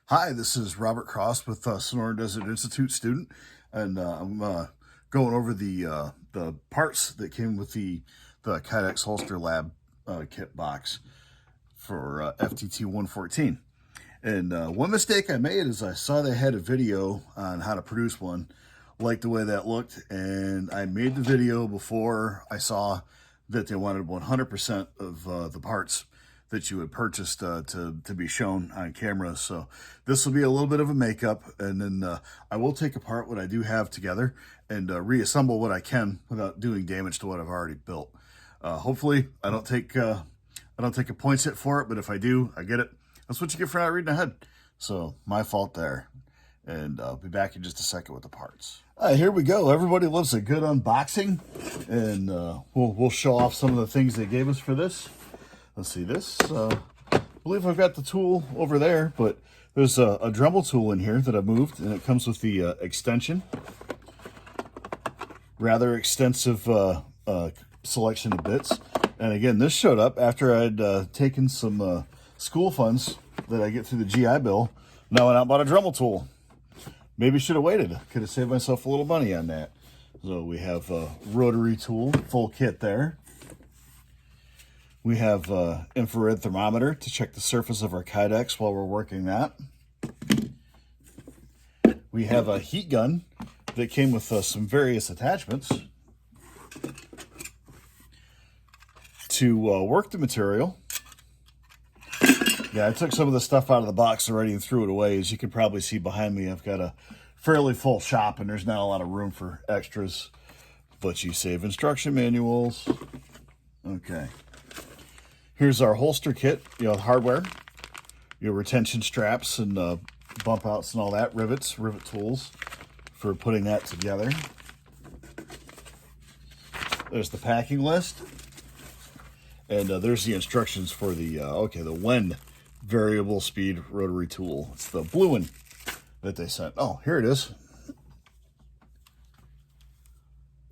Hi, this is Robert Cross with Sonora Desert Institute student, and I'm going over the parts that came with the Kydex holster lab kit box for FTT 114. And one mistake I made is I saw they had a video on how to produce one, liked the way that looked, and I made the video before I saw that they wanted 100% of the parts that you had purchased to be shown on camera. So this will be a little bit of a makeup, and then I will take apart what I do have together and reassemble what I can without doing damage to what I've already built. Hopefully I don't take a points hit for it, but if I do, I get it. That's what you get for not reading ahead. So my fault there. And I'll be back in just a second with the parts. Here we go. Everybody loves a good unboxing, and we'll show off some of the things they gave us for this. Let's see this. I believe I've got the tool over there, but there's a Dremel tool in here that I moved, and it comes with the extension. Rather extensive selection of bits. And again, this showed up after I'd taken some school funds that I get through the GI Bill. Now I went out and bought a Dremel tool. Maybe should have waited. Could have saved myself a little money on that. So we have a rotary tool, full kit there. We have infrared thermometer to check the surface of our Kydex while we're working that. We have a heat gun that came with some various attachments to work the material. Yeah, I took some of the stuff out of the box already and threw it away. As you can probably see behind me, I've got a fairly full shop and there's not a lot of room for extras, but you save instruction manuals. Okay. Here's our holster kit, hardware, your retention straps and bump outs and all that, rivet tools for putting that together. There's the packing list. And there's the instructions for the Wen variable speed rotary tool. It's the blue one that they sent. Oh, here it is.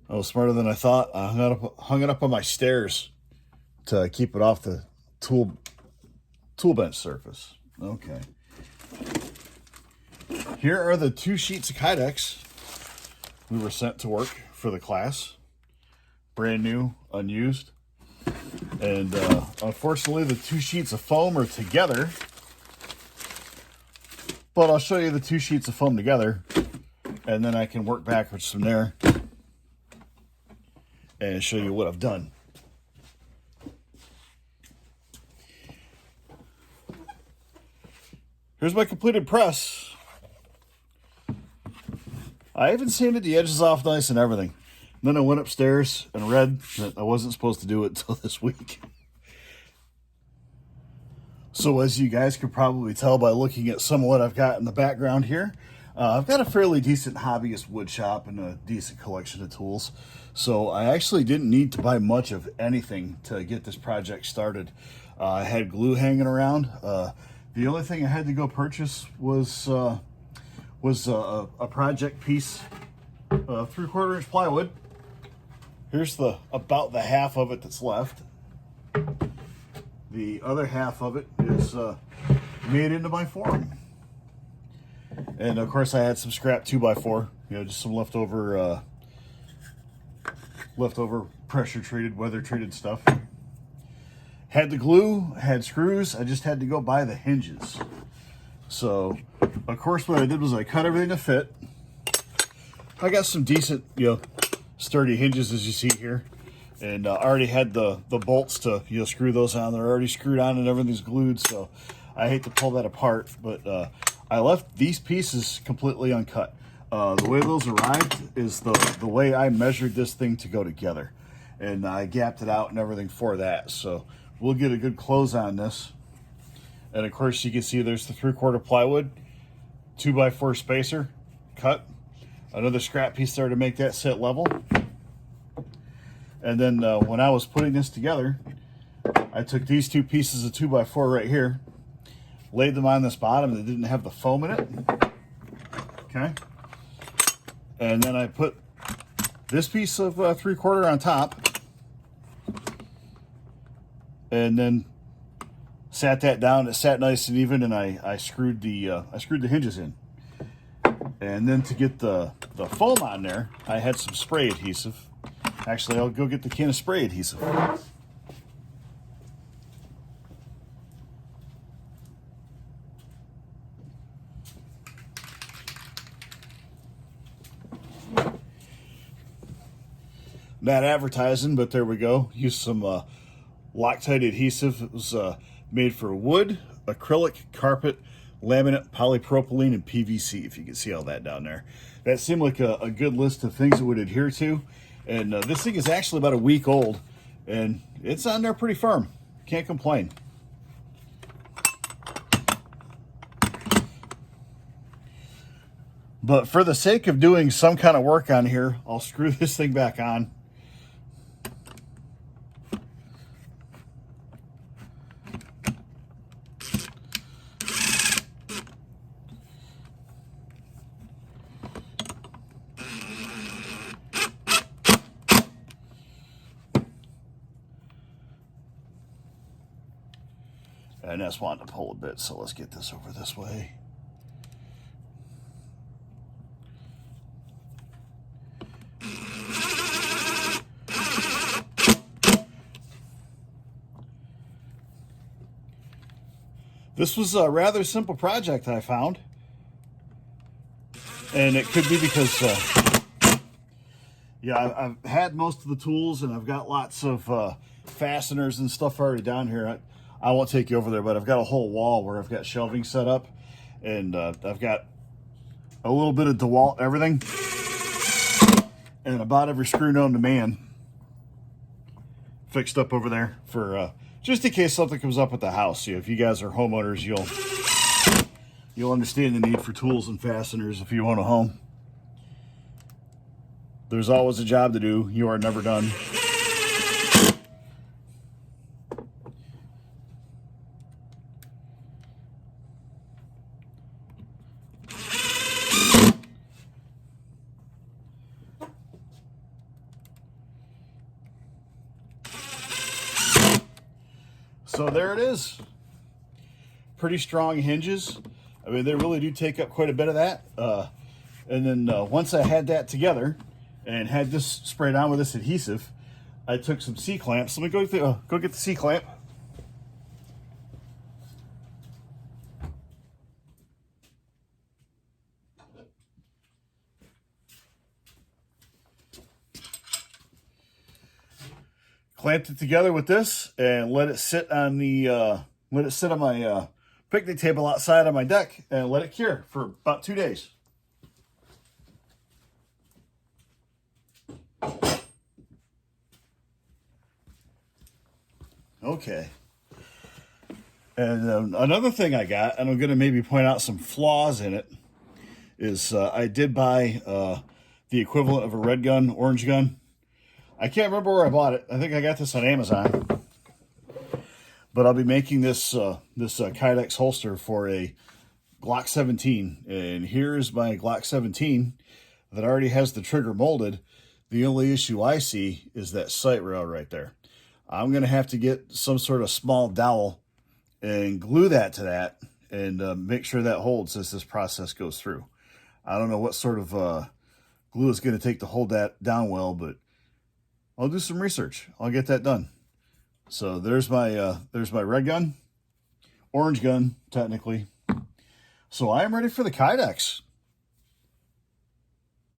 I was smarter than I thought. I hung it up on my stairs to keep it off the tool bench surface. Okay. Here are the 2 sheets of Kydex we were sent to work for the class. Brand new, unused. And unfortunately, the 2 sheets of foam are together. But I'll show you the 2 sheets of foam together, and then I can work backwards from there and show you what I've done. Here's my completed press. I even sanded the edges off nice and everything. Then I went upstairs and read that I wasn't supposed to do it until this week. So as you guys could probably tell by looking at some of what I've got in the background here, I've got a fairly decent hobbyist wood shop and a decent collection of tools. So I actually didn't need to buy much of anything to get this project started. I had glue hanging around. The only thing I had to go purchase was a project piece, 3/4 inch plywood. Here's about the half of it that's left. The other half of it is made into my form. And of course I had some scrap 2x4, just some leftover pressure treated, weather treated stuff. Had the glue, had screws, I just had to go buy the hinges. So of course what I did was I cut everything to fit. I got some decent, sturdy hinges as you see here, and I already had the bolts to screw those on. They're already screwed on and everything's glued, so I hate to pull that apart, but I left these pieces completely uncut. The way those arrived is the way I measured this thing to go together, and I gapped it out and everything for that. So we'll get a good close on this. And of course you can see there's the 3/4 plywood, 2x4 spacer cut, another scrap piece there to make that sit level. And then when I was putting this together, I took these 2 pieces of 2x4 right here, laid them on this bottom that didn't have the foam in it. Okay. And then I put this piece of 3/4 on top, and then sat that down. It sat nice and even, and I screwed the hinges in. And then to get the foam on there, I had some spray adhesive. Actually, I'll go get the can of spray adhesive. Not advertising, but there we go. Use some Loctite adhesive. It was made for wood, acrylic, carpet, laminate, polypropylene, and PVC, if you can see all that down there. That seemed like a good list of things it would adhere to. And this thing is actually about a week old, and it's on there pretty firm. Can't complain. But for the sake of doing some kind of work on here, I'll screw this thing back on. And that's wanting to pull a bit, so let's get this over this way. This was a rather simple project, I found. And it could be because, yeah, I've had most of the tools, and I've got lots of fasteners and stuff already down here. I won't take you over there, but I've got a whole wall where I've got shelving set up, and I've got a little bit of DeWalt everything, and about every screw known to man fixed up over there for just in case something comes up at the house. If you guys are homeowners, you'll understand the need for tools and fasteners if you own a home. There's always a job to do. You are never done. So there it is. Pretty strong hinges. I mean, they really do take up quite a bit of that. And then once I had that together and had this sprayed on with this adhesive, I took some C-clamps. Let me go get the C-clamp. Clamped it together with this and let it sit on my picnic table outside on my deck and let it cure for about 2 days. Okay. And another thing I got, and I'm going to maybe point out some flaws in it, is I did buy the equivalent of a red gun, orange gun. I can't remember where I bought it. I think I got this on Amazon. But I'll be making this Kydex holster for a Glock 17. And here's my Glock 17 that already has the trigger molded. The only issue I see is that sight rail right there. I'm going to have to get some sort of small dowel and glue that to that and make sure that holds as this process goes through. I don't know what sort of glue it's going to take to hold that down well, but I'll do some research. I'll get that done. So there's my red gun, orange gun, technically. So I am ready for the Kydex.